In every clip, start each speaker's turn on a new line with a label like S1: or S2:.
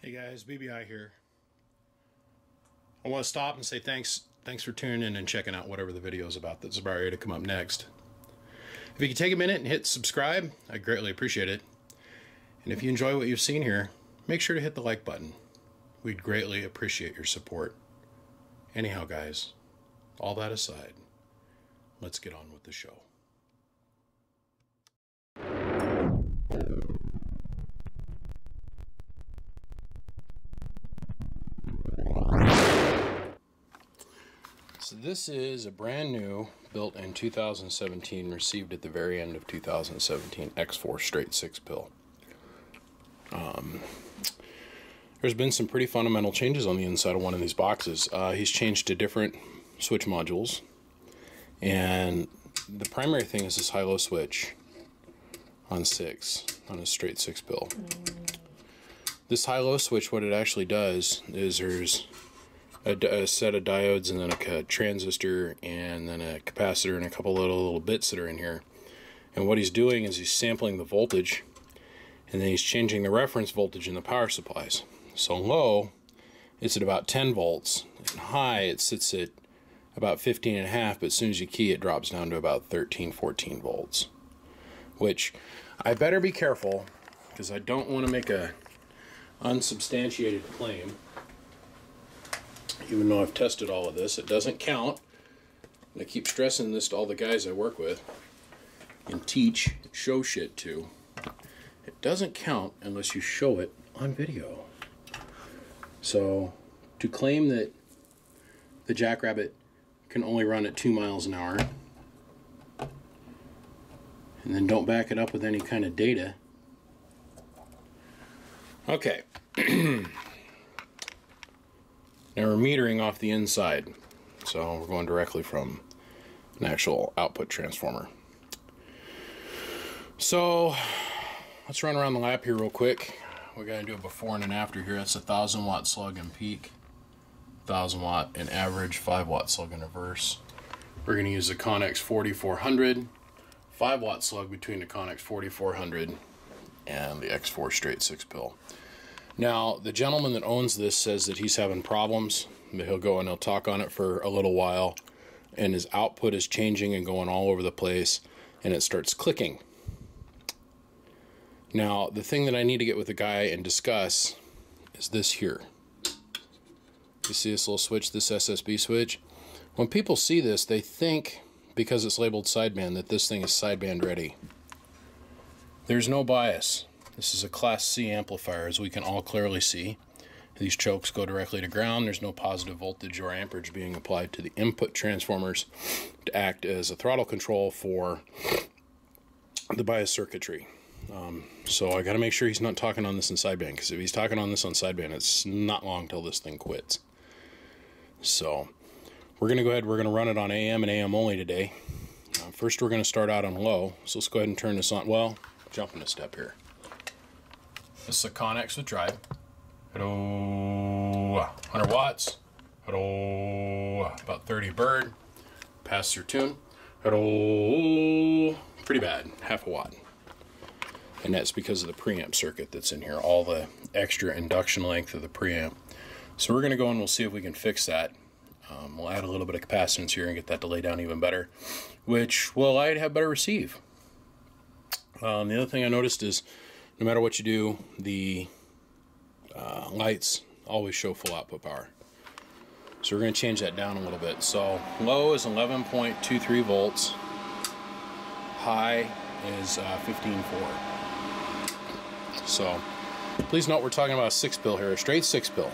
S1: Hey guys, BBI here. I want to stop and say thanks for tuning in and checking out whatever the video is about that's about ready to come up next. If you could take a minute and hit subscribe, I'd greatly appreciate it. And if you enjoy what you've seen here, make sure to hit the like button. We'd greatly appreciate your support. Anyhow guys, all that aside, let's get on with the show. So this is a brand new, built in 2017, received at the very end of 2017, xforce straight 6 pill. There's been some pretty fundamental changes on the inside of one of these boxes. He's changed to different switch modules, and the primary thing is this high-low switch on a straight 6 pill. This high-low switch, what it actually does is there's a set of diodes and then a transistor and then a capacitor and a couple little bits that are in here. And what he's doing is he's sampling the voltage, and then he's changing the reference voltage in the power supplies. So low, it's at about 10 volts, and high, it sits at about 15.5, but as soon as you key, it drops down to about 13, 14 volts. Which, I better be careful, because I don't want to make a unsubstantiated claim. Even though I've tested all of this, it doesn't count. And I keep stressing this to all the guys I work with and teach, show shit to. It doesn't count unless you show it on video. So, to claim that the Jackrabbit can only run at 2 miles an hour, and then don't back it up with any kind of data. Okay. Now we're metering off the inside, so we're going directly from an actual output transformer. So let's run around the lap here real quick. We're going to do a before and an after here. That's a 1,000 watt slug in peak, 1,000 watt in average, 5 watt slug in reverse. We're going to use the Connex 4400, 5 watt slug between the Connex 4400 and the xforce straight 6 pill. Now, the gentleman that owns this says that he's having problems, but he'll go and he'll talk on it for a little while, and his output is changing and going all over the place, and it starts clicking. Now, the thing that I need to get with the guy and discuss is this here. You see this little switch, this SSB switch? When people see this, they think, because it's labeled sideband, that this thing is sideband ready. There's no bias. This is a Class C amplifier, as we can all clearly see. These chokes go directly to ground. There's no positive voltage or amperage being applied to the input transformers to act as a throttle control for the bias circuitry. So I got to make sure he's not talking on this in sideband, because if he's talking on this on sideband, it's not long till this thing quits. So we're going to go ahead, we're going to run it on AM and AM only today. First we're going to start out on low, so let's go ahead and turn this on. Well, jumping a step here. This is a Connex with drive. Hello, 100 watts. Hello, about 30 bird. Pass through tune. Hello, pretty bad, half a watt. And that's because of the preamp circuit that's in here, all the extra induction length of the preamp. So we're going to go and we'll see if we can fix that. We'll add a little bit of capacitance here and get that delay down even better, which will I'd have better receive. The other thing I noticed is no matter what you do, the lights always show full output power. So we're going to change that down a little bit. So low is 11.23 volts. High is 15.4. So please note we're talking about a 6 pill here, a straight 6 pill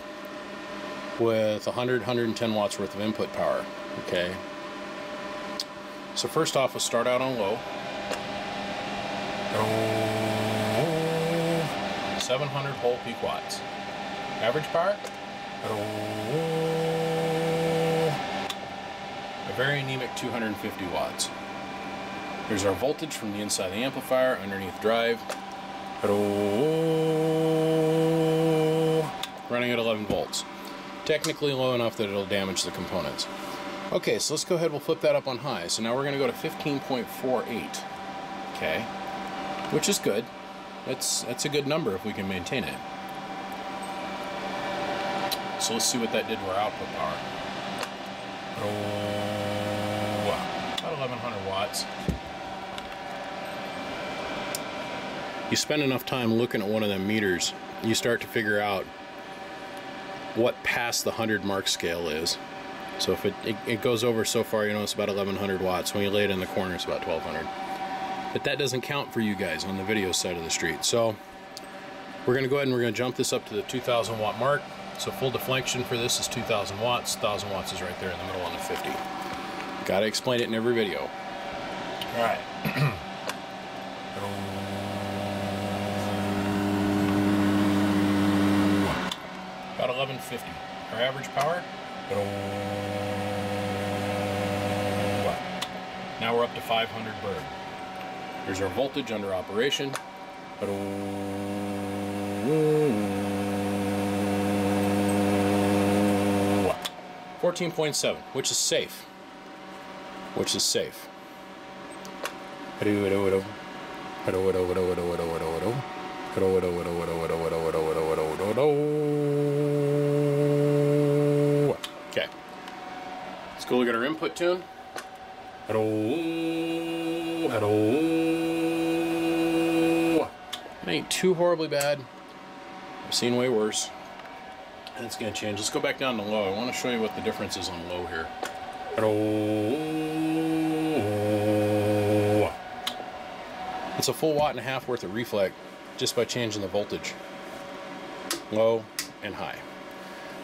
S1: with 110 watts worth of input power. Okay. So first off, we'll start out on low. 700 whole peak watts. Average power? A very anemic 250 watts. Here's our voltage from the inside of the amplifier underneath drive. Running at 11 volts. Technically low enough that it'll damage the components. Okay, so let's go ahead, we'll flip that up on high. So now we're going to go to 15.48. Okay, which is good. That's a good number if we can maintain it. So let's see what that did to our output power. Oh, about 1100 watts. You spend enough time looking at one of them meters, you start to figure out what past the 100 mark scale is. So if it goes over so far, you know it's about 1100 watts. When you lay it in the corner, it's about 1200. But that doesn't count for you guys on the video side of the street. So we're going to go ahead and we're going to jump this up to the 2000 watt mark. So full deflection for this is 2000 watts. 1000 watts is right there in the middle on the 50. Got to explain it in every video. All right. About 1150. Our average power. Now we're up to 500 bird. Here's our voltage under operation. 14.7, which is safe. Which is safe. Okay. Let's go look at our input tune. It ain't too horribly bad. I've seen way worse. And it's going to change. Let's go back down to low. I want to show you what the difference is on low here. It's a full 1.5 watts worth of reflect just by changing the voltage. Low and high.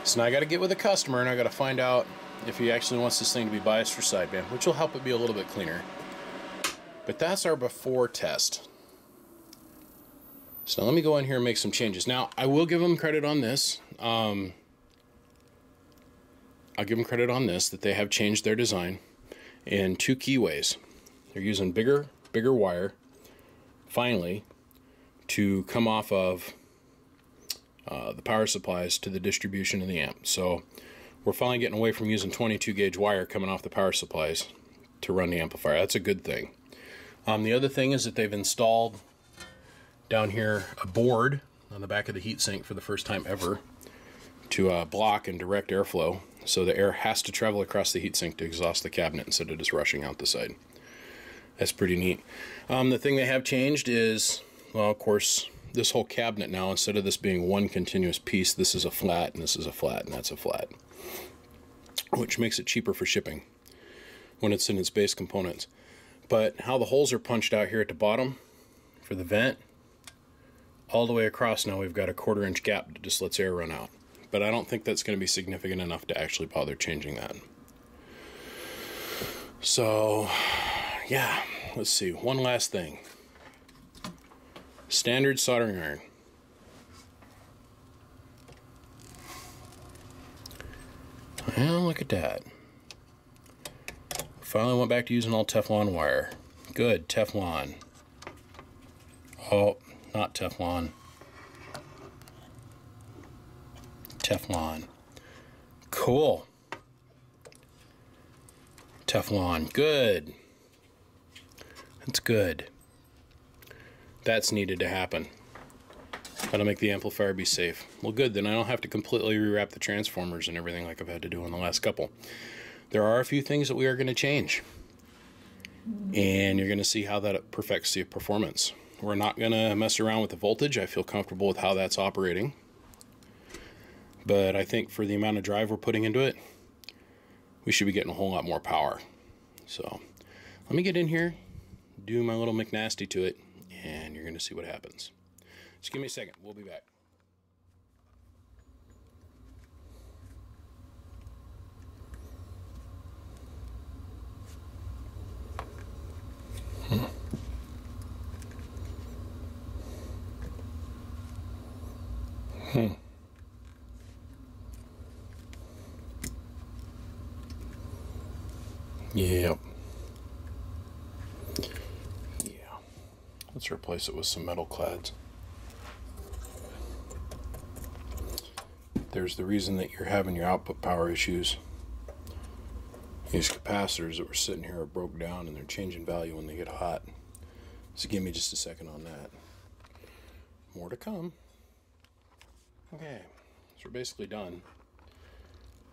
S1: So now I got to get with the customer and I got to find out if he actually wants this thing to be biased for sideband, which will help it be a little bit cleaner. But that's our before test. So now let me go in here and make some changes. Now, I will give them credit on this. I'll give them credit on this, that they have changed their design in 2 key ways. They're using bigger wire, finally, to come off of the power supplies to the distribution of the amp. So we're finally getting away from using 22 gauge wire coming off the power supplies to run the amplifier. That's a good thing. The other thing is that they've installed down here a board on the back of the heatsink for the first time ever to block and direct airflow, so the air has to travel across the heatsink to exhaust the cabinet instead of just rushing out the side. That's pretty neat. The thing they have changed is, well, of course, this whole cabinet now, instead of this being one continuous piece, this is a flat, and this is a flat, and that's a flat, which makes it cheaper for shipping when it's in its base components. But how the holes are punched out here at the bottom for the vent, all the way across now we've got a 1/4 inch gap that just lets air run out. But I don't think that's going to be significant enough to actually bother changing that. So, yeah, let's see. One last thing. Standard soldering iron. Well, look at that. Finally went back to using all Teflon wire. Good, Teflon. Oh, not Teflon. Teflon. Cool. Teflon. Good. That's good. That's needed to happen. That'll make the amplifier be safe. Well, good. Then I don't have to completely rewrap the transformers and everything like I've had to do in the last couple. There are a few things that we are going to change. And you're going to see how that perfects the performance. We're not going to mess around with the voltage. I feel comfortable with how that's operating. But I think for the amount of drive we're putting into it, we should be getting a whole lot more power. So let me get in here, do my little McNasty to it, and you're going to see what happens. Just give me a second. We'll be back. Yep. Yeah. Let's replace it with some metal clads. There's the reason that you're having your output power issues. These capacitors that were sitting here are broke down and they're changing value when they get hot. So give me just a second on that. More to come. Okay, so we're basically done.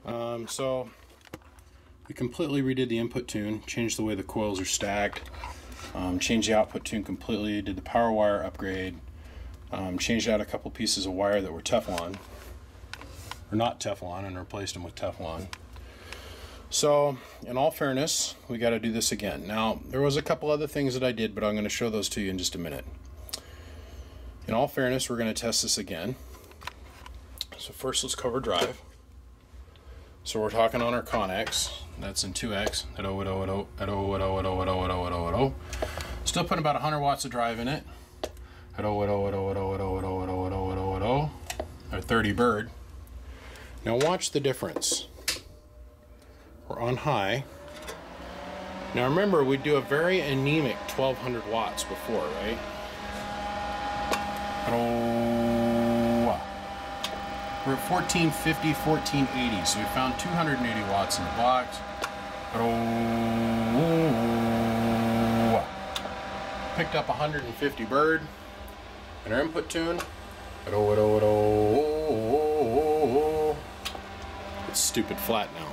S1: So we completely redid the input tune, changed the way the coils are stacked, changed the output tune completely, did the power wire upgrade, changed out a couple pieces of wire that were Teflon, or not Teflon, and replaced them with Teflon. So, in all fairness, we got to do this again. Now, there was a couple other things that I did, but I'm going to show those to you in just a minute. In all fairness, we're going to test this again. So first, let's cover drive. So we're talking on our Connex. That's in 2X. Still putting about 100 watts of drive in it. Or 30 bird. Now watch the difference. We're on high. Now remember, we do a very anemic 1200 watts before, right? We're at 1450, 1480, so we found 280 watts in the box. Picked up 150 bird and our input tune. It's stupid flat now.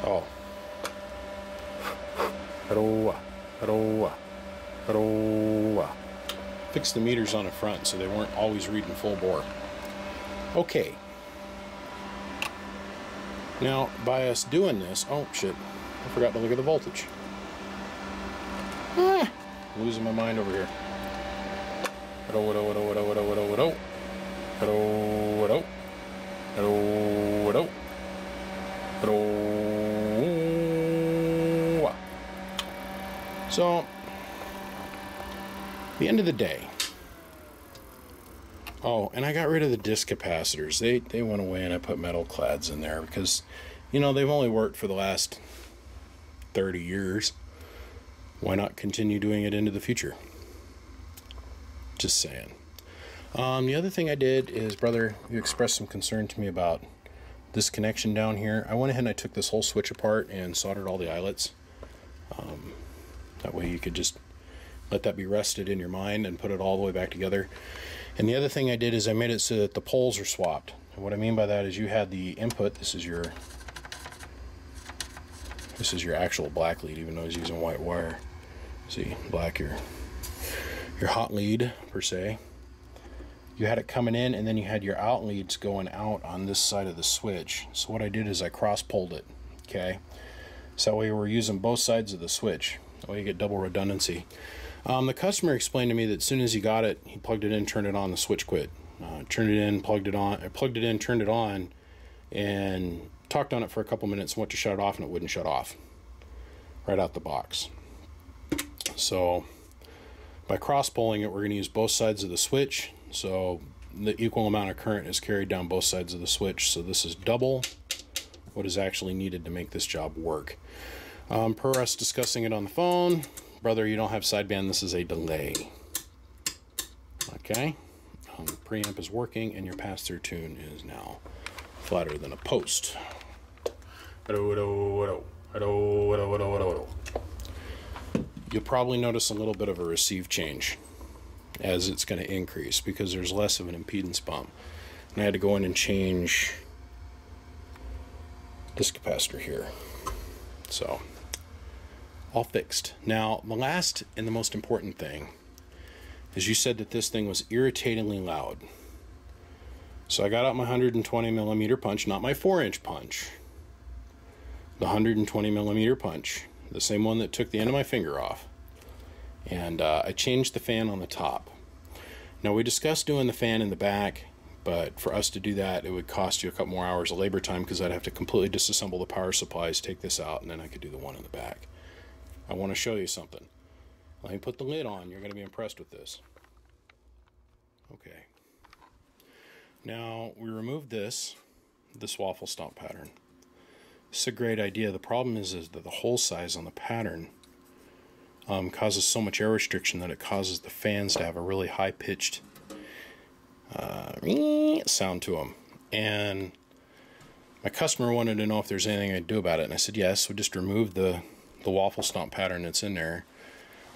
S1: Oh. Fix the meters on the front so they weren't always reading full bore. Okay. Now, by us doing this, oh shit, I forgot to look at the voltage. I'm losing my mind over here. So, the end of the day. Oh, and I got rid of the disc capacitors. They went away, and I put metal clads in there because, you know, they've only worked for the last 30 years. Why not continue doing it into the future? Just saying. The other thing I did is, brother, you expressed some concern to me about this connection down here. I went ahead and I took this whole switch apart and soldered all the eyelets. That way you could just let that be rested in your mind and put it all the way back together. And the other thing I did is I made it so that the poles are swapped. And what I mean by that is you had the input. This is your actual black lead, even though I was using white wire. See, black, your hot lead per se. You had it coming in, and then you had your out leads going out on this side of the switch. So what I did is I cross-poled it. Okay, so that way we're using both sides of the switch. That way you get double redundancy. The customer explained to me that as soon as he got it, he plugged it in, turned it on, the switch quit. Turned it in, plugged it on, plugged it in, turned it on, and talked on it for a couple minutes and went to shut it off, and it wouldn't shut off right out the box. So by cross-polling it, we're going to use both sides of the switch, so the equal amount of current is carried down both sides of the switch. So this is double what is actually needed to make this job work. Per us discussing it on the phone, brother, you don't have sideband, this is a delay. Okay, preamp is working and your pass-through tune is now flatter than a post. You'll probably notice a little bit of a receive change as it's going to increase because there's less of an impedance bump. And I had to go in and change this capacitor here. So, all fixed. Now, the last and the most important thing is you said that this thing was irritatingly loud. So I got out my 120 millimeter punch, not my 4-inch punch. The 120 millimeter punch, the same one that took the end of my finger off. And I changed the fan on the top. Now we discussed doing the fan in the back, but for us to do that, it would cost you a couple more hours of labor time because I'd have to completely disassemble the power supplies, take this out, and then I could do the one in the back. I want to show you something. Let me put the lid on. You're going to be impressed with this. Okay. Now, we removed this waffle stomp pattern. It's a great idea. The problem is that the hole size on the pattern causes so much air restriction that it causes the fans to have a really high-pitched sound to them. And my customer wanted to know if there's anything I'd do about it, and I said yes. We just remove the waffle stomp pattern that's in there,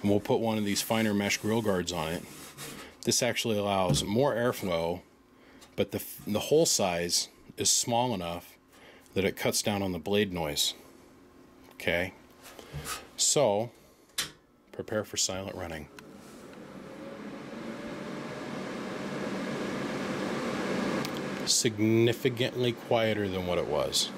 S1: and we'll put one of these finer mesh grill guards on it. This actually allows more airflow, but the hole size is small enough that it cuts down on the blade noise. Okay? So, prepare for silent running. Significantly quieter than what it was.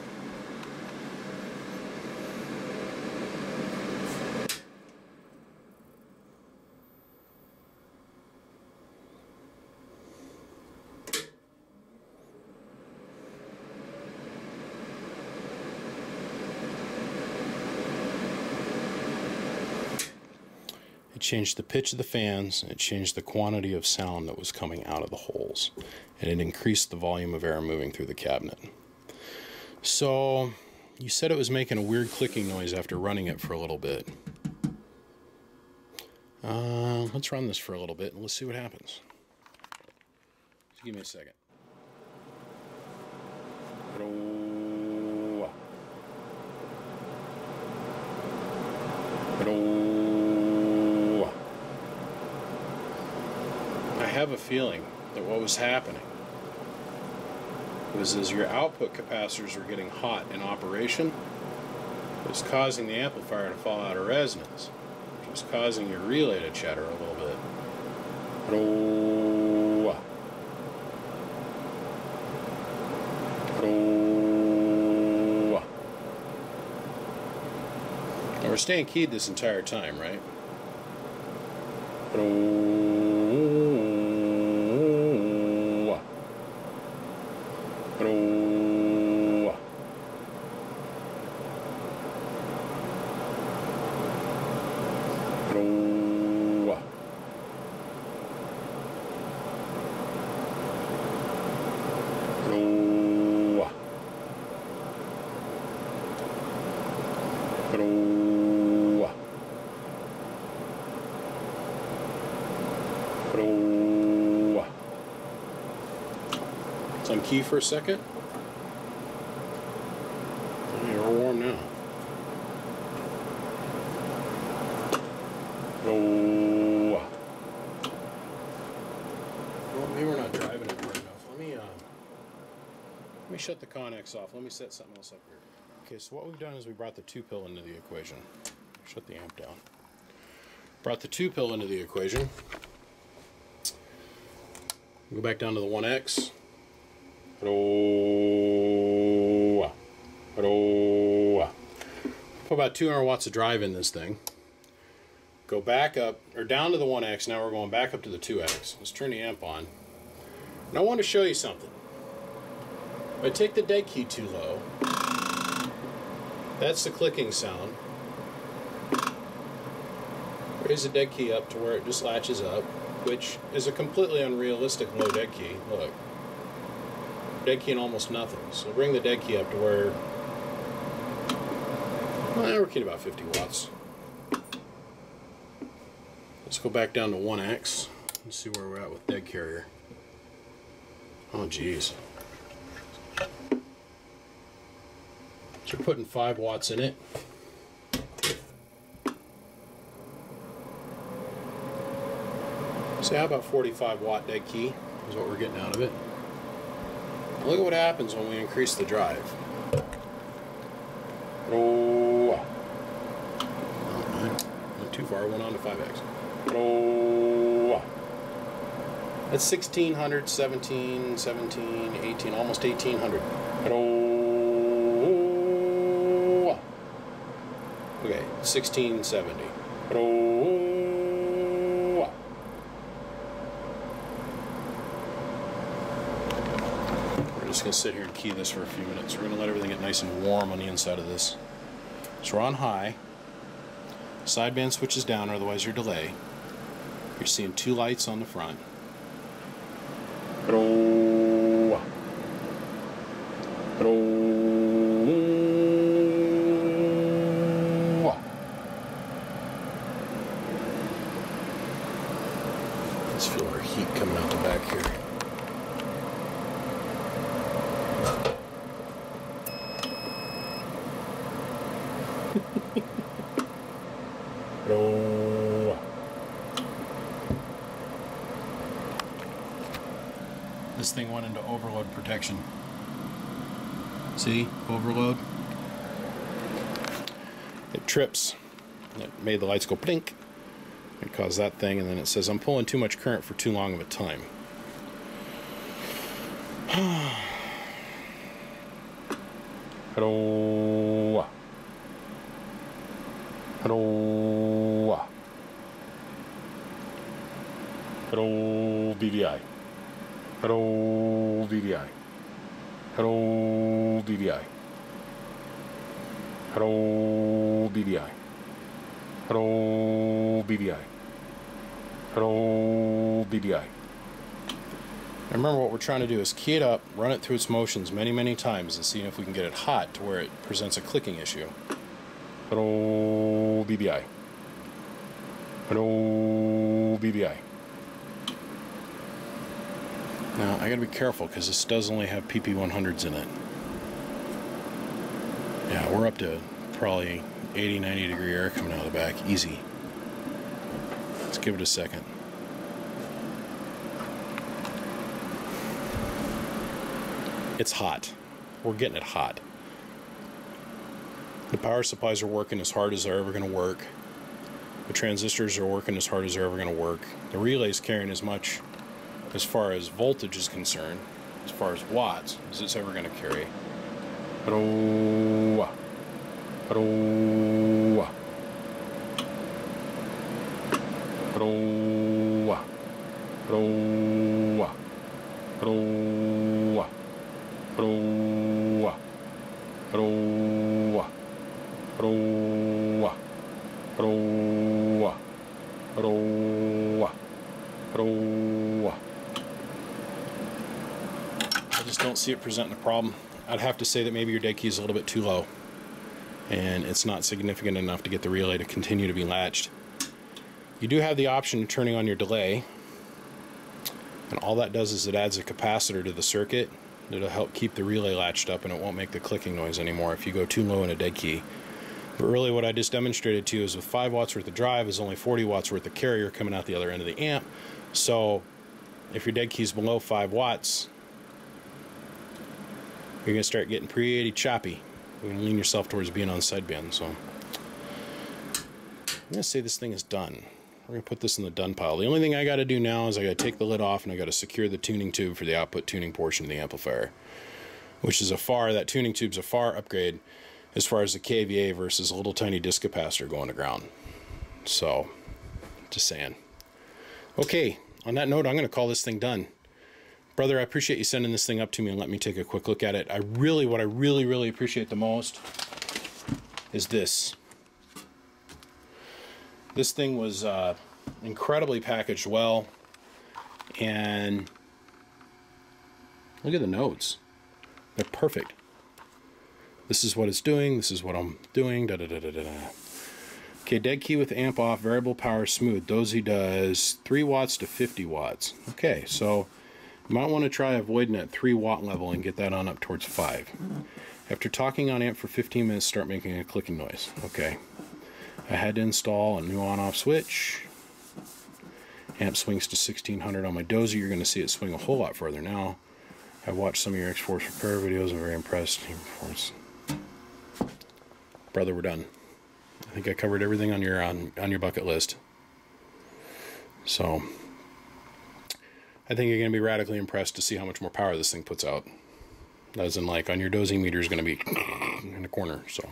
S1: It changed the pitch of the fans, it changed the quantity of sound that was coming out of the holes, and it increased the volume of air moving through the cabinet. So, you said it was making a weird clicking noise after running it for a little bit. Let's run this for a little bit and let's see what happens. Just give me a second. I have a feeling that what was happening was as your output capacitors were getting hot in operation, it was causing the amplifier to fall out of resonance, which was causing your relay to chatter a little bit. Now we're staying keyed this entire time, right? Let's unkey for a second. You're warm now. Well, maybe we're not driving it hard enough. Let me shut the Connex off. Let me set something else up here. Okay, so what we've done is we brought the 2-pill into the equation. Shut the amp down. Brought the 2-pill into the equation. Go back down to the 1X. Put about 200 watts of drive in this thing. Go back up, or down to the 1X. Now we're going back up to the 2X. Let's turn the amp on. And I want to show you something. If I take the dead key too low, that's the clicking sound. Raise the dead key up to where it just latches up, which is a completely unrealistic low dead key. Look. Dead key and almost nothing. So bring the dead key up to where, well, we're keying about 50 watts. Let's go back down to 1X and see where we're at with dead carrier. Oh geez. So we're putting 5 watts in it. So how about 45 watt dead key is what we're getting out of it. Look at what happens when we increase the drive. Oh, went too far, went on to 5X. Oh, that's 1600, 17, 18, almost 1800. Oh, okay, 1670. Oh, just going to sit here and key this for a few minutes. We're going to let everything get nice and warm on the inside of this. So we're on high. Sideband switches down, otherwise your delay. You're seeing 2 lights on the front. Let's feel our heat coming out the back here. This thing went into overload protection. See? Overload. It trips. It made the lights go blink. It caused that thing, and then it says I'm pulling too much current for too long of a time. Hello. Hello. Hello, BVI. Hello, BVI. Hello, BVI. Hello, BVI. Hello, BVI. Hello, BVI. And remember, what we're trying to do is key it up, run it through its motions many, many times, and see if we can get it hot to where it presents a clicking issue. Hello, BVI. Hello, BVI. Now, I gotta be careful because this does only have PP100s in it. Yeah, we're up to probably 80, 90 degree air coming out of the back. Easy. Let's give it a second. It's hot. We're getting it hot. The power supplies are working as hard as they're ever going to work. The transistors are working as hard as they're ever going to work. The relay's carrying as much as far as voltage is concerned, as far as watts, as it's ever going to carry. Hello. Hello. Hello. Hello. Hello. Hello. Hello. Hello. Hello. Hello. Hello. I just don't see it presenting a problem. I'd have to say that maybe your dead key is a little bit too low, and it's not significant enough to get the relay to continue to be latched. You do have the option of turning on your delay, and all that does is it adds a capacitor to the circuit that'll help keep the relay latched up, and it won't make the clicking noise anymore if you go too low in a dead key. But really what I just demonstrated to you is with 5 watts worth of drive is only 40 watts worth of carrier coming out the other end of the amp. So if your dead key is below 5 watts, you're going to start getting pretty choppy. You're going to lean yourself towards being on sideband. So I'm going to say this thing is done. We're going to put this in the done pile. The only thing I got to do now is I got to take the lid off and I got to secure the tuning tube for the output tuning portion of the amplifier, which is that tuning tube's a far upgrade as far as the KVA versus a little tiny disc capacitor going to ground. So, just saying. Okay, on that note, I'm going to call this thing done. Brother, I appreciate you sending this thing up to me and let me take a quick look at it. What I really appreciate the most is this. This thing was incredibly packaged well, and look at the notes. They're perfect. This is what it's doing. This is what I'm doing. Da da da da da. Okay, dead key with amp off, variable power smooth. Dozy does 3 watts to 50 watts. Okay, so you might want to try avoiding that 3 watt level and get that on up towards 5. After talking on amp for 15 minutes, start making a clicking noise. Okay. I had to install a new on-off switch. Amp swings to 1600 on my Dozy. You're going to see it swing a whole lot further now. I've watched some of your xforce repair videos. I'm very impressed. Brother, we're done. I think I covered everything on your bucket list. So I think you're going to be radically impressed to see how much more power this thing puts out. As in, like, on your Dozy meter is going to be in the corner. So,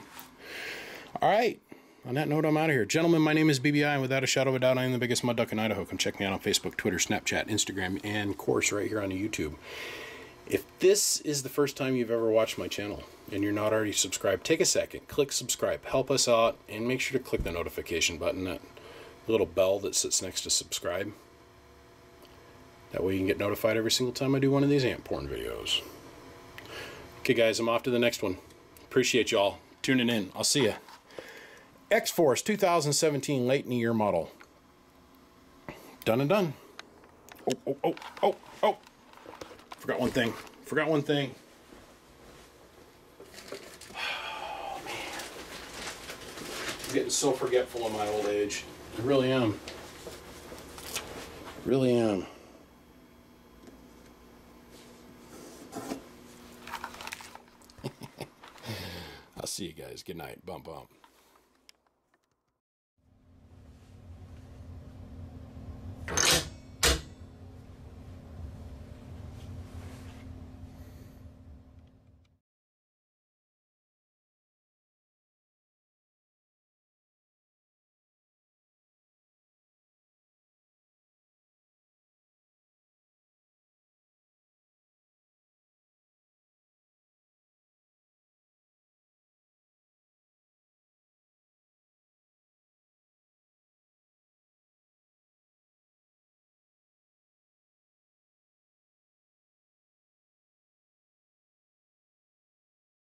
S1: all right. On that note, I'm out of here. Gentlemen, my name is BBI, and without a shadow of a doubt, I am the biggest mud duck in Idaho. Come check me out on Facebook, Twitter, Snapchat, Instagram, and, of course, right here on YouTube. If this is the first time you've ever watched my channel and you're not already subscribed, take a second, click subscribe, help us out, and make sure to click the notification button, that little bell that sits next to subscribe. That way you can get notified every single time I do one of these amp porn videos. Okay, guys, I'm off to the next one. Appreciate y'all tuning in. I'll see ya. xforce 2017 late in the year model. Done and done. Oh. Forgot one thing. Oh, man. I'm getting so forgetful in my old age. I really am. Really am. see you guys. Good night. Bump, bump.